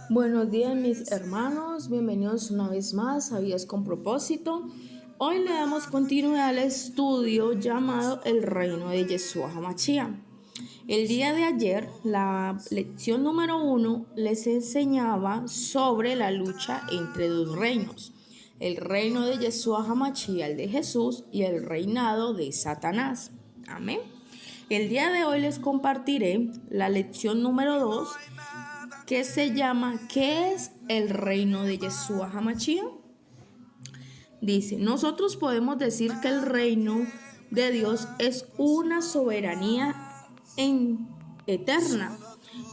Buenos días mis hermanos, bienvenidos una vez más a Vidas con Propósito. Hoy le damos continuidad al estudio llamado El Reino de Yeshua HaMashiach. El día de ayer, la lección número 1 les enseñaba sobre la lucha entre dos reinos. El reino de Yeshua HaMashiach, el de Jesús, y el reinado de Satanás. Amén. El día de hoy les compartiré la lección número 2 que se llama ¿qué es el reino de Yeshua HaMashiach? Dice, nosotros podemos decir que el reino de Dios es una soberanía eterna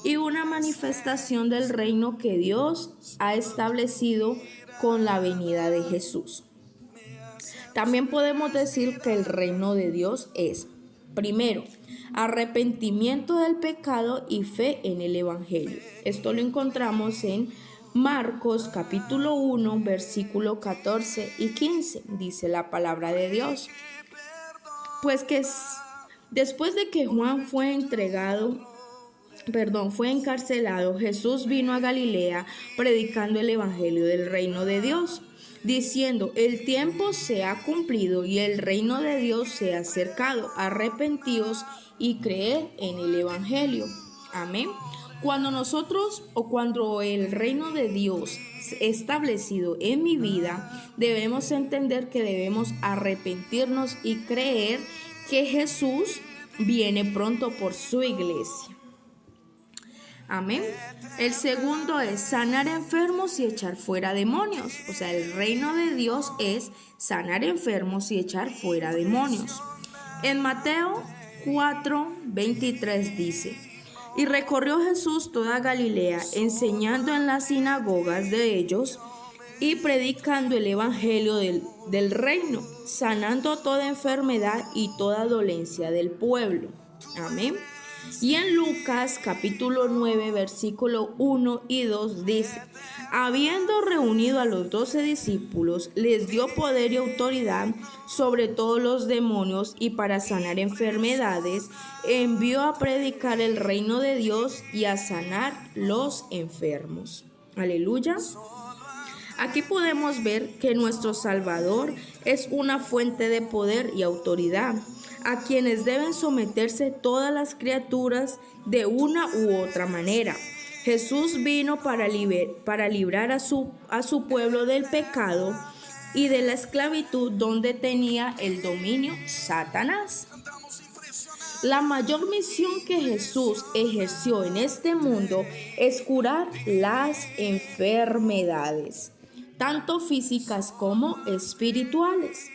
y una manifestación del reino que Dios ha establecido con la venida de Jesús. También podemos decir que el reino de Dios es, primero, arrepentimiento del pecado y fe en el Evangelio. Esto lo encontramos en Marcos capítulo 1, versículo 14 y 15. Dice la palabra de Dios. Pues que después de que Juan fue encarcelado, Jesús vino a Galilea predicando el Evangelio del reino de Dios, diciendo, el tiempo se ha cumplido y el reino de Dios se ha acercado, arrepentíos y creed en el Evangelio. Amén. Cuando el reino de Dios es establecido en mi vida, debemos entender que debemos arrepentirnos y creer que Jesús viene pronto por su iglesia. Amén. El segundo es sanar enfermos y echar fuera demonios. O sea, el reino de Dios es sanar enfermos y echar fuera demonios. En Mateo 4:23 dice, y recorrió Jesús toda Galilea, enseñando en las sinagogas de ellos y predicando el evangelio del reino, sanando toda enfermedad y toda dolencia del pueblo. Amén. Y en Lucas capítulo 9 versículo 1 y 2 dice, habiendo reunido a los 12 discípulos, les dio poder y autoridad sobre todos los demonios y para sanar enfermedades, envió a predicar el reino de Dios y a sanar los enfermos. Aleluya. Aquí podemos ver que nuestro Salvador es una fuente de poder y autoridad, a quienes deben someterse todas las criaturas de una u otra manera. Jesús vino para librar a su pueblo del pecado y de la esclavitud donde tenía el dominio Satanás. La mayor misión que Jesús ejerció en este mundo es curar las enfermedades, tanto físicas como espirituales.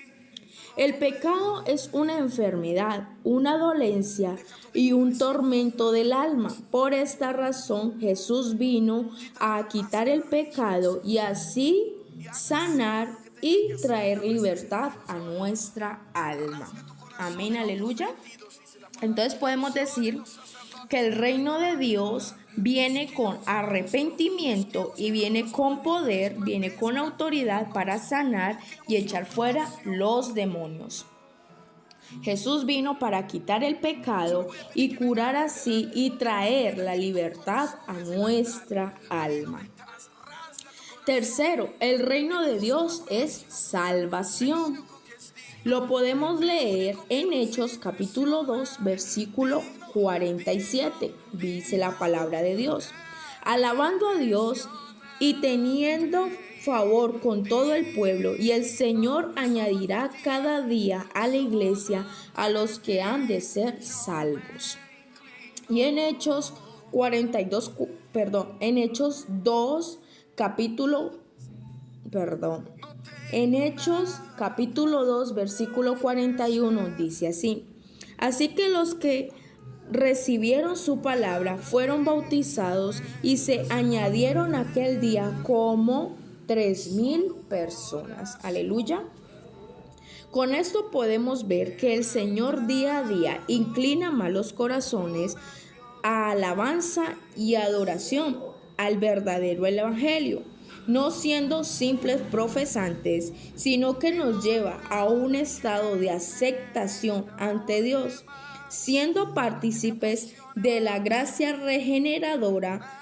El pecado es una enfermedad, una dolencia y un tormento del alma. Por esta razón Jesús vino a quitar el pecado y así sanar y traer libertad a nuestra alma. Amén, aleluya. Entonces podemos decir que el reino de Dios viene con arrepentimiento y viene con poder, viene con autoridad para sanar y echar fuera los demonios. Jesús vino para quitar el pecado y curar así y traer la libertad a nuestra alma. Tercero, el reino de Dios es salvación. Lo podemos leer en Hechos capítulo 2, versículo 47. Dice la palabra de Dios. Alabando a Dios y teniendo favor con todo el pueblo, y el Señor añadirá cada día a la iglesia a los que han de ser salvos. Y en Hechos 2, En Hechos capítulo 2 versículo 41 dice así, así que los que recibieron su palabra fueron bautizados y se añadieron aquel día como 3,000 personas. Aleluya. Con esto podemos ver que el Señor día a día inclina más los corazones a alabanza y adoración al verdadero evangelio, no siendo simples profesantes, sino que nos lleva a un estado de aceptación ante Dios, siendo partícipes de la gracia regeneradora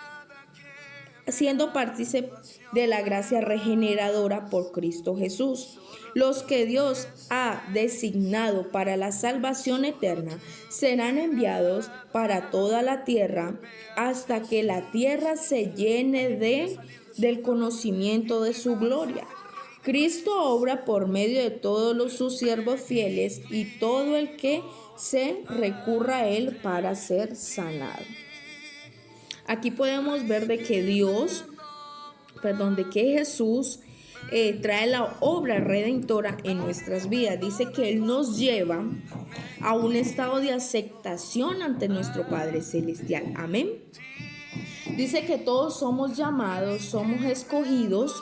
siendo partícipe de la gracia regeneradora por Cristo Jesús. Los que Dios ha designado para la salvación eterna serán enviados para toda la tierra hasta que la tierra se llene del conocimiento de su gloria. Cristo obra por medio de todos sus siervos fieles y todo el que se recurra a él para ser sanado. Aquí podemos ver de que Jesús trae la obra redentora en nuestras vidas. Dice que Él nos lleva a un estado de aceptación ante nuestro Padre Celestial. Amén. Dice que todos somos llamados, somos escogidos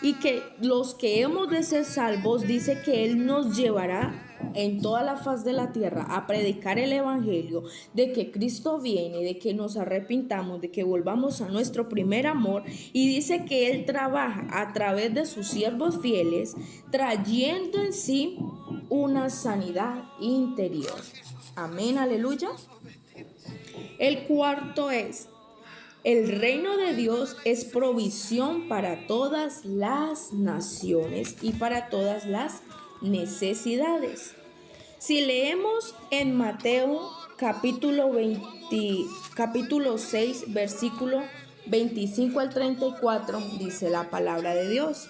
y que los que hemos de ser salvos, dice que Él nos llevará en toda la faz de la tierra a predicar el evangelio de que Cristo viene, de que nos arrepintamos, de que volvamos a nuestro primer amor, y dice que Él trabaja a través de sus siervos fieles trayendo en sí una sanidad interior. Amén, aleluya. El cuarto es: el reino de Dios es provisión para todas las naciones y para todas las necesidades. Si leemos en Mateo capítulo 6, versículo 25 al 34, dice la palabra de Dios: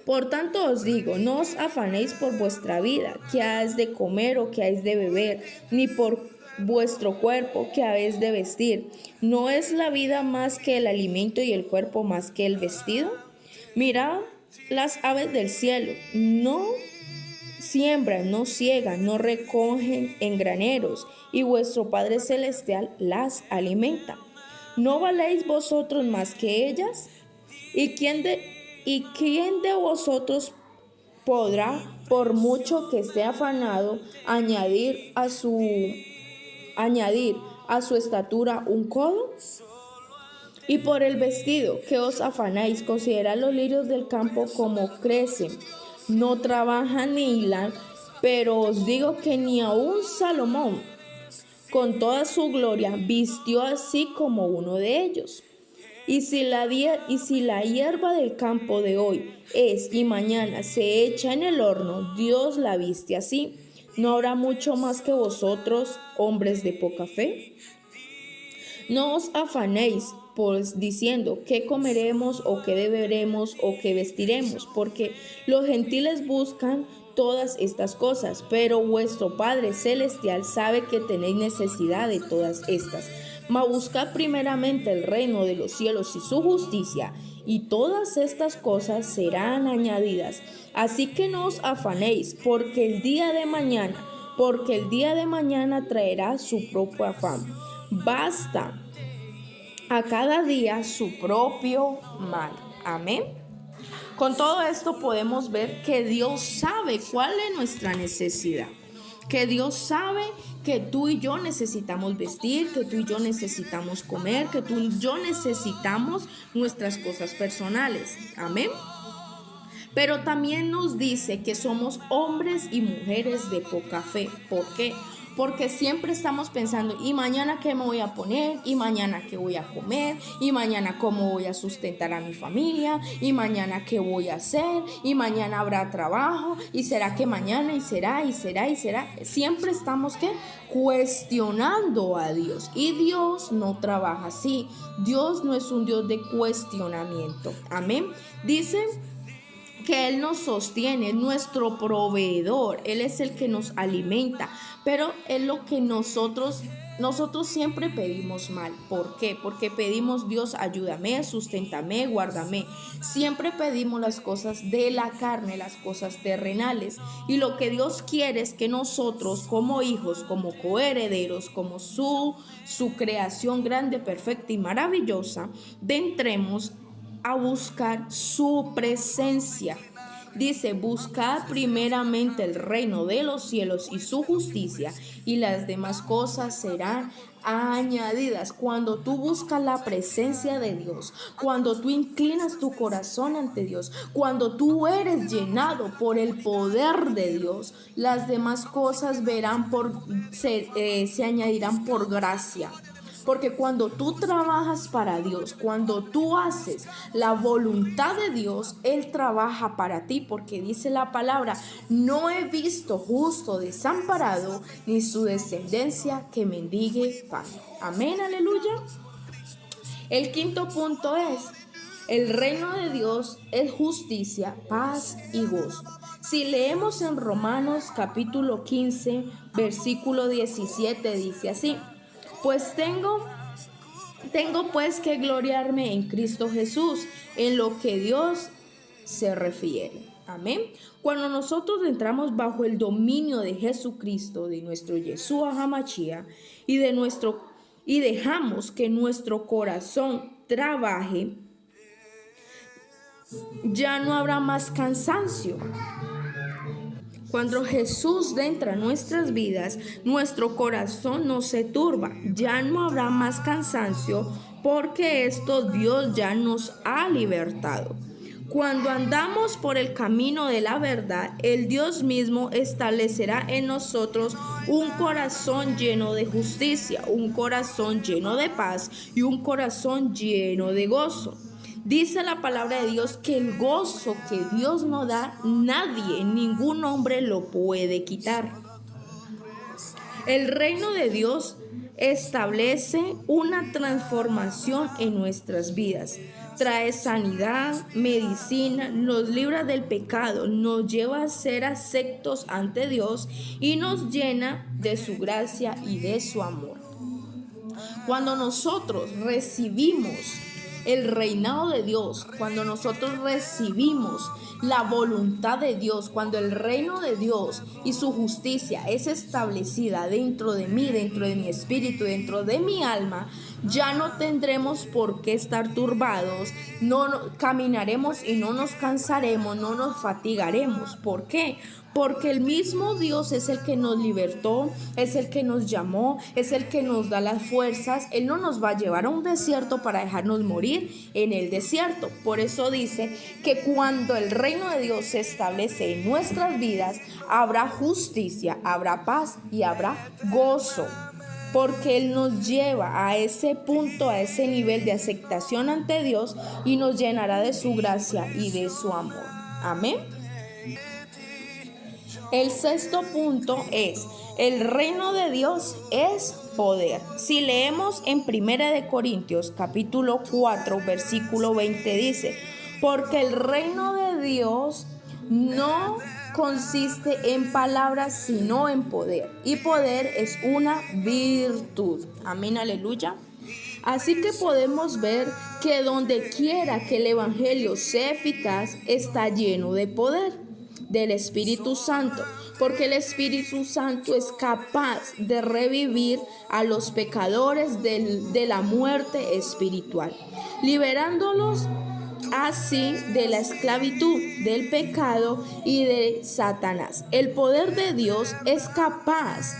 por tanto os digo, no os afanéis por vuestra vida, qué habéis de comer o qué habéis de beber, ni por vuestro cuerpo, que habéis de vestir. ¿No es la vida más que el alimento y el cuerpo más que el vestido? Mirad las aves del cielo, no siembran, no ciegan, no recogen en graneros, y vuestro Padre Celestial las alimenta. ¿No valéis vosotros más que ellas? ¿Y quién de vosotros podrá, por mucho que esté afanado, añadir a su estatura un codo? Y por el vestido, ¿qué os afanáis? Considerad los lirios del campo como crecen, no trabajan ni hilan, pero os digo que ni aun Salomón, con toda su gloria, vistió así como uno de ellos. Y si la hierba del campo de hoy es y mañana se echa en el horno, Dios la viste así, ¿no habrá mucho más que vosotros, hombres de poca fe? No os afanéis, pues, diciendo qué comeremos o qué beberemos o qué vestiremos, porque los gentiles buscan todas estas cosas, pero vuestro Padre Celestial sabe que tenéis necesidad de todas estas. Mas buscad primeramente el reino de los cielos y su justicia, y todas estas cosas serán añadidas. Así que no os afanéis, porque el día de mañana traerá su propio afán. Basta a cada día su propio mal. Amén. Con todo esto podemos ver que Dios sabe cuál es nuestra necesidad, que Dios sabe que tú y yo necesitamos vestir, que tú y yo necesitamos comer, que tú y yo necesitamos nuestras cosas personales. Amén. Pero también nos dice que somos hombres y mujeres de poca fe. ¿Por qué? Porque siempre estamos pensando, ¿y mañana qué me voy a poner? ¿Y mañana qué voy a comer? ¿Y mañana cómo voy a sustentar a mi familia? ¿Y mañana qué voy a hacer? ¿Y mañana habrá trabajo? ¿Y será que mañana? ¿Y será? Siempre estamos, cuestionando a Dios. Y Dios no trabaja así. Dios no es un Dios de cuestionamiento. Amén. Dice que Él nos sostiene, nuestro proveedor, Él es el que nos alimenta, pero es lo que nosotros siempre pedimos mal. ¿Por qué? Porque pedimos: Dios, ayúdame, susténtame, guárdame. Siempre pedimos las cosas de la carne, las cosas terrenales, y lo que Dios quiere es que nosotros como hijos, como coherederos, como su creación grande, perfecta y maravillosa, entremos a buscar su presencia. Dice: buscad primeramente el reino de los cielos y su justicia, y las demás cosas serán añadidas. Cuando tú buscas la presencia de Dios, cuando tú inclinas tu corazón ante Dios, cuando tú eres llenado por el poder de Dios, las demás cosas se añadirán por gracia. Porque cuando tú trabajas para Dios, cuando tú haces la voluntad de Dios, Él trabaja para ti, porque dice la palabra: no he visto justo desamparado, ni su descendencia que mendigue pan. Amén, aleluya. El quinto punto es: el reino de Dios es justicia, paz y gozo. Si leemos en Romanos capítulo 15, versículo 17, dice así: pues tengo pues que gloriarme en Cristo Jesús, en lo que Dios se refiere. Amén. Cuando nosotros entramos bajo el dominio de Jesucristo, de nuestro Yeshua HaMashiach, y dejamos que nuestro corazón trabaje, ya no habrá más cansancio. Cuando Jesús entra en nuestras vidas, nuestro corazón no se turba, ya no habrá más cansancio, porque esto Dios ya nos ha libertado. Cuando andamos por el camino de la verdad, el Dios mismo establecerá en nosotros un corazón lleno de justicia, un corazón lleno de paz y un corazón lleno de gozo. Dice la palabra de Dios que el gozo que Dios nos da, nadie, ningún hombre lo puede quitar. El reino de Dios establece una transformación en nuestras vidas. Trae sanidad, medicina, nos libra del pecado, nos lleva a ser aceptos ante Dios y nos llena de su gracia y de su amor. Cuando nosotros recibimos el reinado de Dios, cuando nosotros recibimos la voluntad de Dios, cuando el reino de Dios y su justicia es establecida dentro de mí, dentro de mi espíritu, dentro de mi alma, ya no tendremos por qué estar turbados, caminaremos y no nos cansaremos, no nos fatigaremos. ¿Por qué? Porque el mismo Dios es el que nos libertó, es el que nos llamó, es el que nos da las fuerzas. Él no nos va a llevar a un desierto para dejarnos morir en el desierto. Por eso dice que cuando el reino de Dios se establece en nuestras vidas, habrá justicia, habrá paz y habrá gozo. Porque Él nos lleva a ese punto, a ese nivel de aceptación ante Dios, y nos llenará de su gracia y de su amor. Amén. El sexto punto es: el reino de Dios es poder. Si leemos en 1 Corintios capítulo 4 versículo 20, dice: porque el reino de Dios no consiste en palabras, sino en poder. Y poder es una virtud. Amén, aleluya. Así que podemos ver que donde quiera que el evangelio sea eficaz, está lleno de poder del Espíritu Santo, porque el Espíritu Santo es capaz de revivir a los pecadores de la muerte espiritual, liberándolos así de la esclavitud del pecado y de Satanás. El poder de Dios es capaz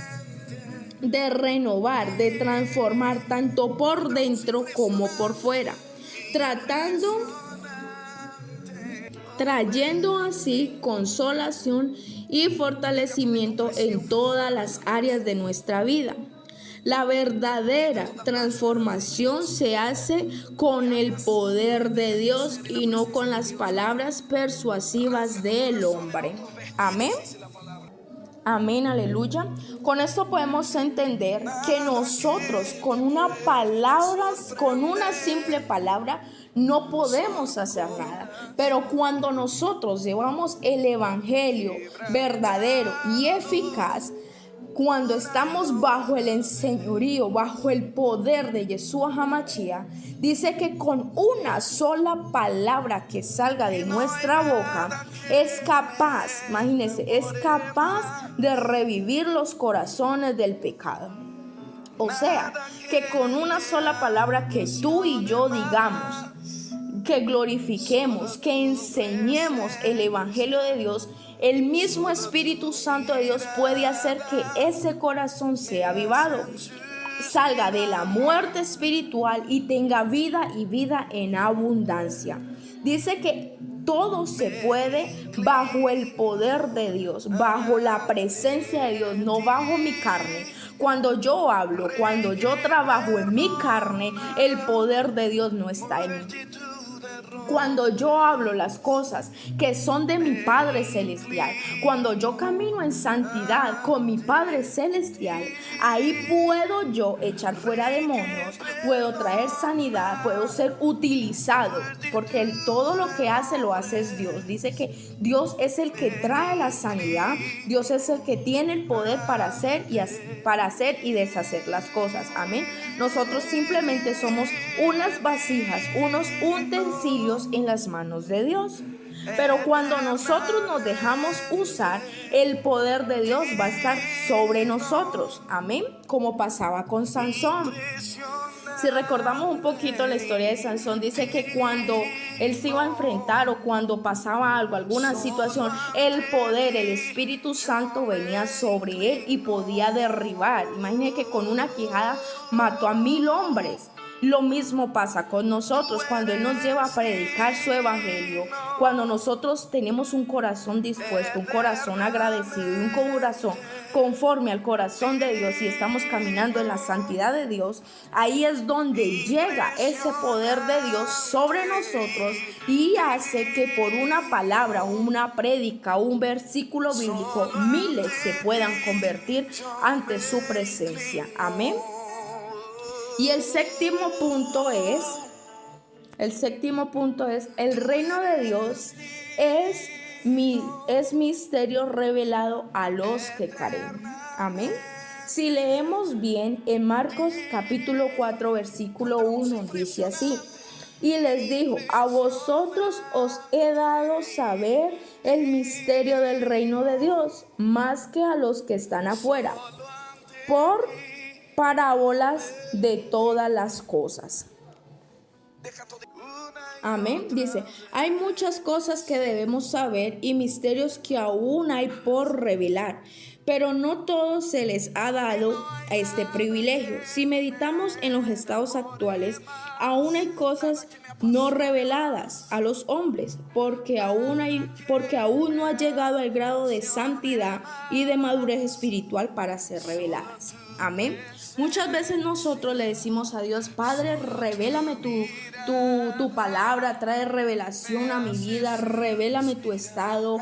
de renovar, de transformar tanto por dentro como por fuera, trayendo así consolación y fortalecimiento en todas las áreas de nuestra vida. La verdadera transformación se hace con el poder de Dios y no con las palabras persuasivas del hombre. Amén. Amén, aleluya. Con esto podemos entender que nosotros con una simple palabra, no podemos hacer nada. Pero cuando nosotros llevamos el evangelio verdadero y eficaz, cuando estamos bajo el señorío, bajo el poder de Yeshua HaMashiach, dice que con una sola palabra que salga de nuestra boca es capaz, imagínense, es capaz de revivir los corazones del pecado. O sea, que con una sola palabra que tú y yo digamos, que glorifiquemos, que enseñemos el evangelio de Dios, el mismo Espíritu Santo de Dios puede hacer que ese corazón sea avivado, salga de la muerte espiritual y tenga vida y vida en abundancia. Dice que todo se puede bajo el poder de Dios, bajo la presencia de Dios, no bajo mi carne. Cuando yo hablo, cuando yo trabajo en mi carne, el poder de Dios no está en mí. Cuando yo hablo las cosas que son de mi Padre Celestial, cuando yo camino en santidad con mi Padre Celestial, ahí puedo yo echar fuera demonios, puedo traer sanidad, puedo ser utilizado, porque todo lo que hace lo hace es Dios. Dice que Dios es el que trae la sanidad, Dios es el que tiene el poder para hacer y deshacer las cosas. Amén. Nosotros simplemente somos unas vasijas, unos utensilios en las manos de Dios. Pero cuando nosotros nos dejamos usar, el poder de Dios va a estar sobre nosotros. Amén. Como pasaba con Sansón. Si recordamos un poquito la historia de Sansón, dice que cuando él se iba a enfrentar o cuando pasaba algo, alguna situación, el poder, el Espíritu Santo venía sobre él y podía derribar. Imagínense que con una quijada mató a 1000 hombres. Lo mismo pasa con nosotros cuando Él nos lleva a predicar su evangelio, cuando nosotros tenemos un corazón dispuesto, un corazón agradecido y un corazón conforme al corazón de Dios y estamos caminando en la santidad de Dios. Ahí es donde llega ese poder de Dios sobre nosotros y hace que por una palabra, una prédica, un versículo bíblico, miles se puedan convertir ante su presencia. Amén. Y el séptimo punto es, el reino de Dios es misterio revelado a los que creen. Amén. Si leemos bien en Marcos capítulo 4 versículo 1 dice así: y les dijo, a vosotros os he dado saber el misterio del reino de Dios, más que a los que están afuera, por parábolas de todas las cosas. Amén. Dice, hay muchas cosas que debemos saber y misterios que aún hay por revelar, pero no todos se les ha dado este privilegio. Si meditamos en los estados actuales, aún hay cosas no reveladas a los hombres, porque aún no ha llegado al grado de santidad y de madurez espiritual para ser reveladas. Amén. Muchas veces nosotros le decimos a Dios, Padre, revélame tu palabra, trae revelación a mi vida, revélame tu estado,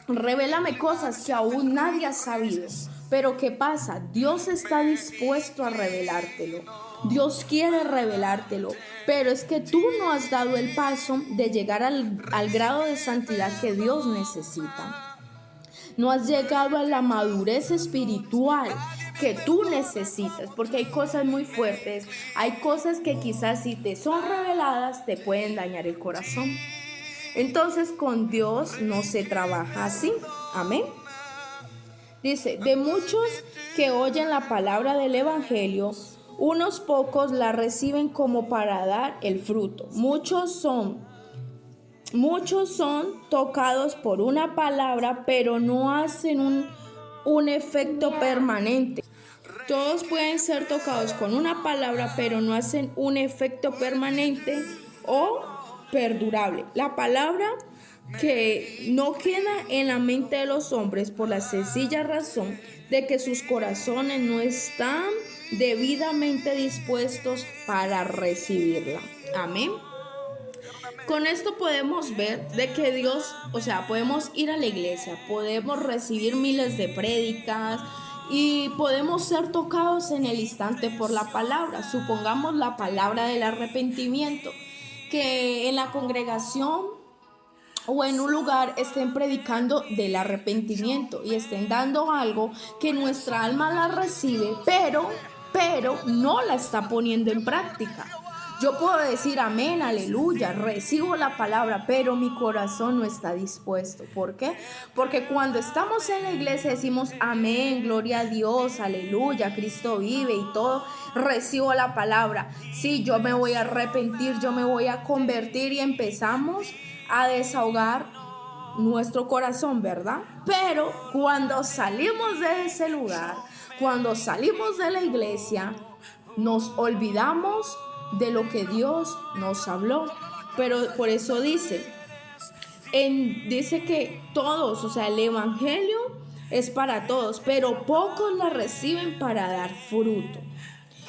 revélame cosas que aún nadie ha sabido. Pero ¿qué pasa? Dios está dispuesto a revelártelo. Dios quiere revelártelo, pero es que tú no has dado el paso de llegar al grado de santidad que Dios necesita. No has llegado a la madurez espiritual que tú necesitas, porque hay cosas muy fuertes, hay cosas que quizás si te son reveladas te pueden dañar el corazón. Entonces con Dios no se trabaja así. Amén. Dice, de muchos que oyen la palabra del evangelio, unos pocos la reciben como para dar el fruto. Muchos son tocados por una palabra, pero no hacen un efecto permanente. Todos pueden ser tocados con una palabra, pero no hacen un efecto permanente o perdurable. La palabra que no queda en la mente de los hombres por la sencilla razón de que sus corazones no están debidamente dispuestos para recibirla. Amén. Con esto podemos ver de que Dios, podemos ir a la iglesia, podemos recibir miles de prédicas y podemos ser tocados en el instante por la palabra. Supongamos la palabra del arrepentimiento, que en la congregación o en un lugar estén predicando del arrepentimiento y estén dando algo que nuestra alma la recibe, pero no la está poniendo en práctica. Yo puedo decir amén, aleluya, recibo la palabra, pero mi corazón no está dispuesto. ¿Por qué? Porque cuando estamos en la iglesia decimos amén, gloria a Dios, aleluya, Cristo vive y todo, recibo la palabra. Sí, yo me voy a arrepentir, yo me voy a convertir y empezamos a desahogar nuestro corazón, ¿verdad? Pero cuando salimos de ese lugar, cuando salimos de la iglesia, nos olvidamos de lo que Dios nos habló. Pero por eso dice que todos, el evangelio es para todos, pero pocos la reciben para dar fruto.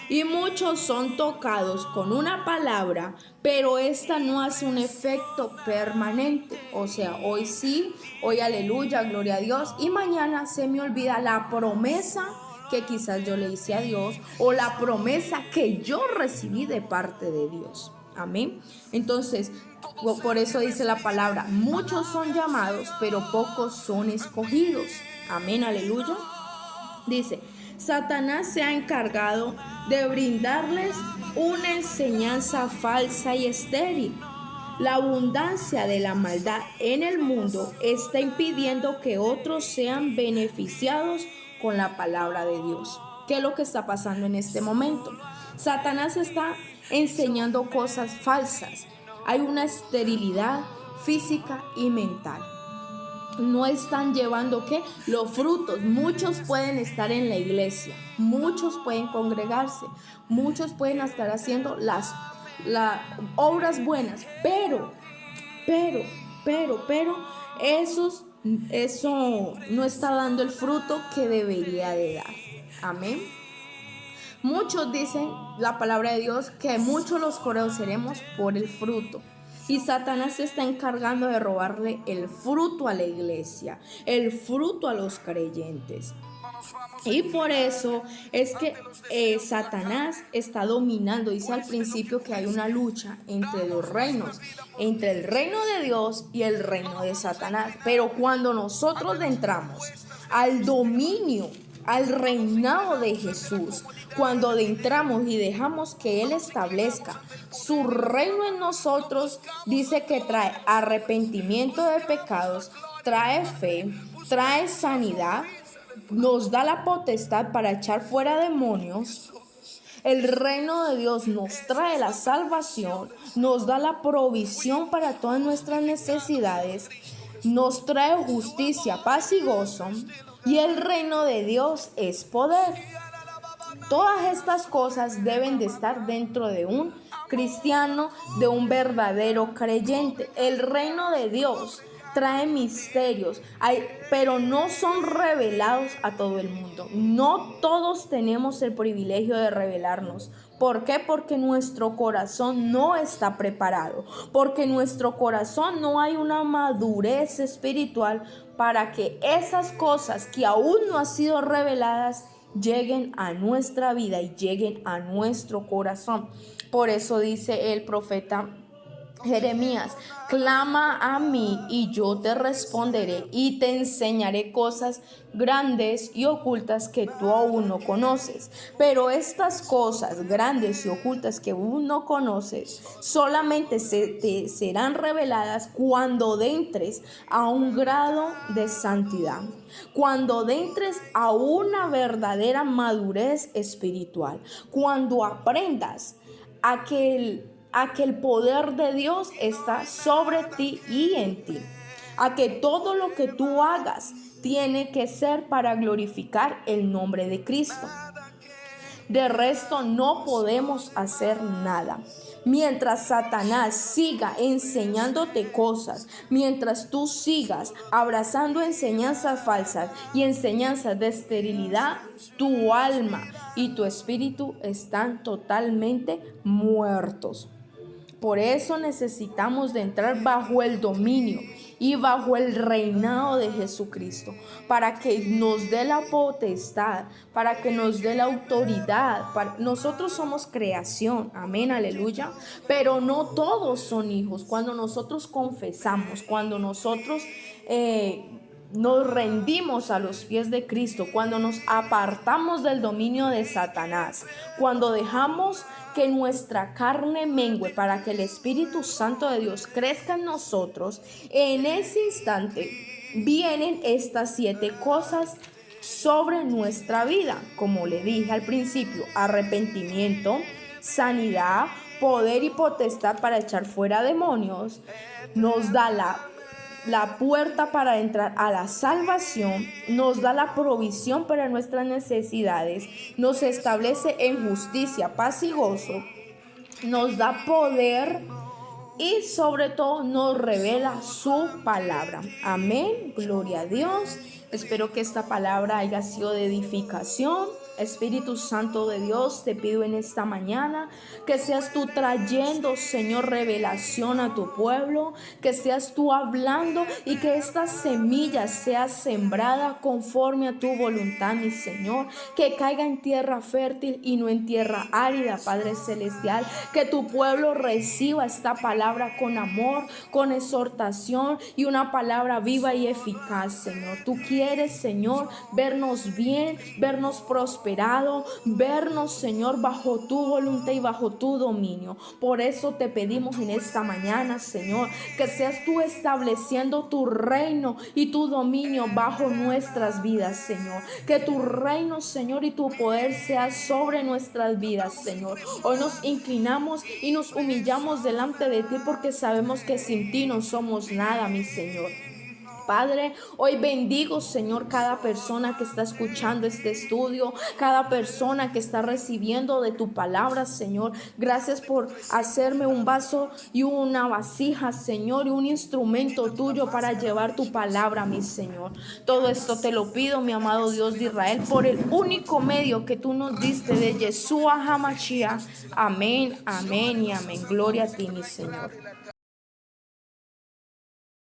Y muchos son tocados con una palabra, pero esta no hace un efecto permanente. O sea, hoy sí, hoy aleluya, gloria a Dios, y mañana se me olvida la promesa que quizás yo le hice a Dios o la promesa que yo recibí de parte de Dios. Amén. Entonces, por eso dice la palabra, muchos son llamados, pero pocos son escogidos. Amén, aleluya. Dice, Satanás se ha encargado de brindarles una enseñanza falsa y estéril. La abundancia de la maldad en el mundo está impidiendo que otros sean beneficiados con la palabra de Dios. ¿Qué es lo que está pasando en este momento? Satanás está enseñando cosas falsas. Hay una esterilidad física y mental. No están llevando ¿qué? Los frutos. Muchos pueden estar en la iglesia, muchos pueden congregarse, muchos pueden estar haciendo las obras buenas, pero eso no está dando el fruto que debería de dar. Amén. Muchos dicen la palabra de Dios que muchos los conoceremos por el fruto. Y Satanás se está encargando de robarle el fruto a la iglesia, el fruto a los creyentes. Y por eso es que Satanás está dominando. Dice al principio que hay una lucha entre dos reinos, entre el reino de Dios y el reino de Satanás. Pero cuando nosotros entramos al dominio, al reinado de Jesús, cuando entramos y dejamos que Él establezca su reino en nosotros, dice que trae arrepentimiento de pecados, trae fe, trae sanidad, nos da la potestad para echar fuera demonios. El reino de Dios nos trae la salvación, nos da la provisión para todas nuestras necesidades, nos trae justicia, paz y gozo, y el reino de Dios es poder. Todas estas cosas deben de estar dentro de un cristiano, de un verdadero creyente. El reino de Dios trae misterios, pero no son revelados a todo el mundo. No todos tenemos el privilegio de revelarnos. ¿Por qué? Porque nuestro corazón no está preparado, porque en nuestro corazón no hay una madurez espiritual para que esas cosas que aún no han sido reveladas lleguen a nuestra vida y lleguen a nuestro corazón. Por eso dice el profeta Jeremías, clama a mí y yo te responderé y te enseñaré cosas grandes y ocultas que tú aún no conoces. Pero estas cosas grandes y ocultas que aún no conoces solamente te serán reveladas cuando entres a un grado de santidad, cuando entres a una verdadera madurez espiritual, cuando aprendas a que el poder de Dios está sobre ti y en ti, a que todo lo que tú hagas tiene que ser para glorificar el nombre de Cristo. De resto no podemos hacer nada. Mientras Satanás siga enseñándote cosas, mientras tú sigas abrazando enseñanzas falsas y enseñanzas de esterilidad, tu alma y tu espíritu están totalmente muertos. Por eso necesitamos de entrar bajo el dominio y bajo el reinado de Jesucristo, para que nos dé la potestad, para que nos dé la autoridad. Nosotros somos creación, amén, aleluya, pero no todos son hijos. Cuando nosotros confesamos, cuando nosotros nos rendimos a los pies de Cristo, cuando nos apartamos del dominio de Satanás, cuando dejamos que nuestra carne mengue para que el Espíritu Santo de Dios crezca en nosotros, en ese instante vienen estas 7 cosas sobre nuestra vida. Como le dije al principio, arrepentimiento, sanidad, poder y potestad para echar fuera demonios, nos da la puerta para entrar a la salvación, nos da la provisión para nuestras necesidades, nos establece en justicia, paz y gozo, nos da poder y sobre todo nos revela su palabra. Amén, gloria a Dios. Espero que esta palabra haya sido de edificación. Espíritu Santo de Dios, te pido en esta mañana que seas tú trayendo, Señor, revelación a tu pueblo, que seas tú hablando y que esta semilla sea sembrada conforme a tu voluntad, mi Señor, que caiga en tierra fértil y no en tierra árida, Padre Celestial, que tu pueblo reciba esta palabra con amor, con exhortación y una palabra viva y eficaz, Señor. Tú quieres, Señor, vernos bien, vernos prosperado, vernos, Señor, bajo tu voluntad y bajo tu dominio. Por eso te pedimos en esta mañana, Señor, que seas tú estableciendo tu reino y tu dominio bajo nuestras vidas, Señor. Que tu reino, Señor, y tu poder sea sobre nuestras vidas, Señor. Hoy nos inclinamos y nos humillamos delante de ti porque sabemos que sin ti no somos nada, mi Señor. Padre, hoy bendigo, Señor, cada persona que está escuchando este estudio, cada persona que está recibiendo de tu palabra, Señor. Gracias por hacerme un vaso y una vasija, Señor, y un instrumento tuyo para llevar tu palabra, mi Señor. Todo esto te lo pido, mi amado Dios de Israel, por el único medio que tú nos diste de Yeshua HaMashiach. Amén, amén y amén. Gloria a ti, mi Señor.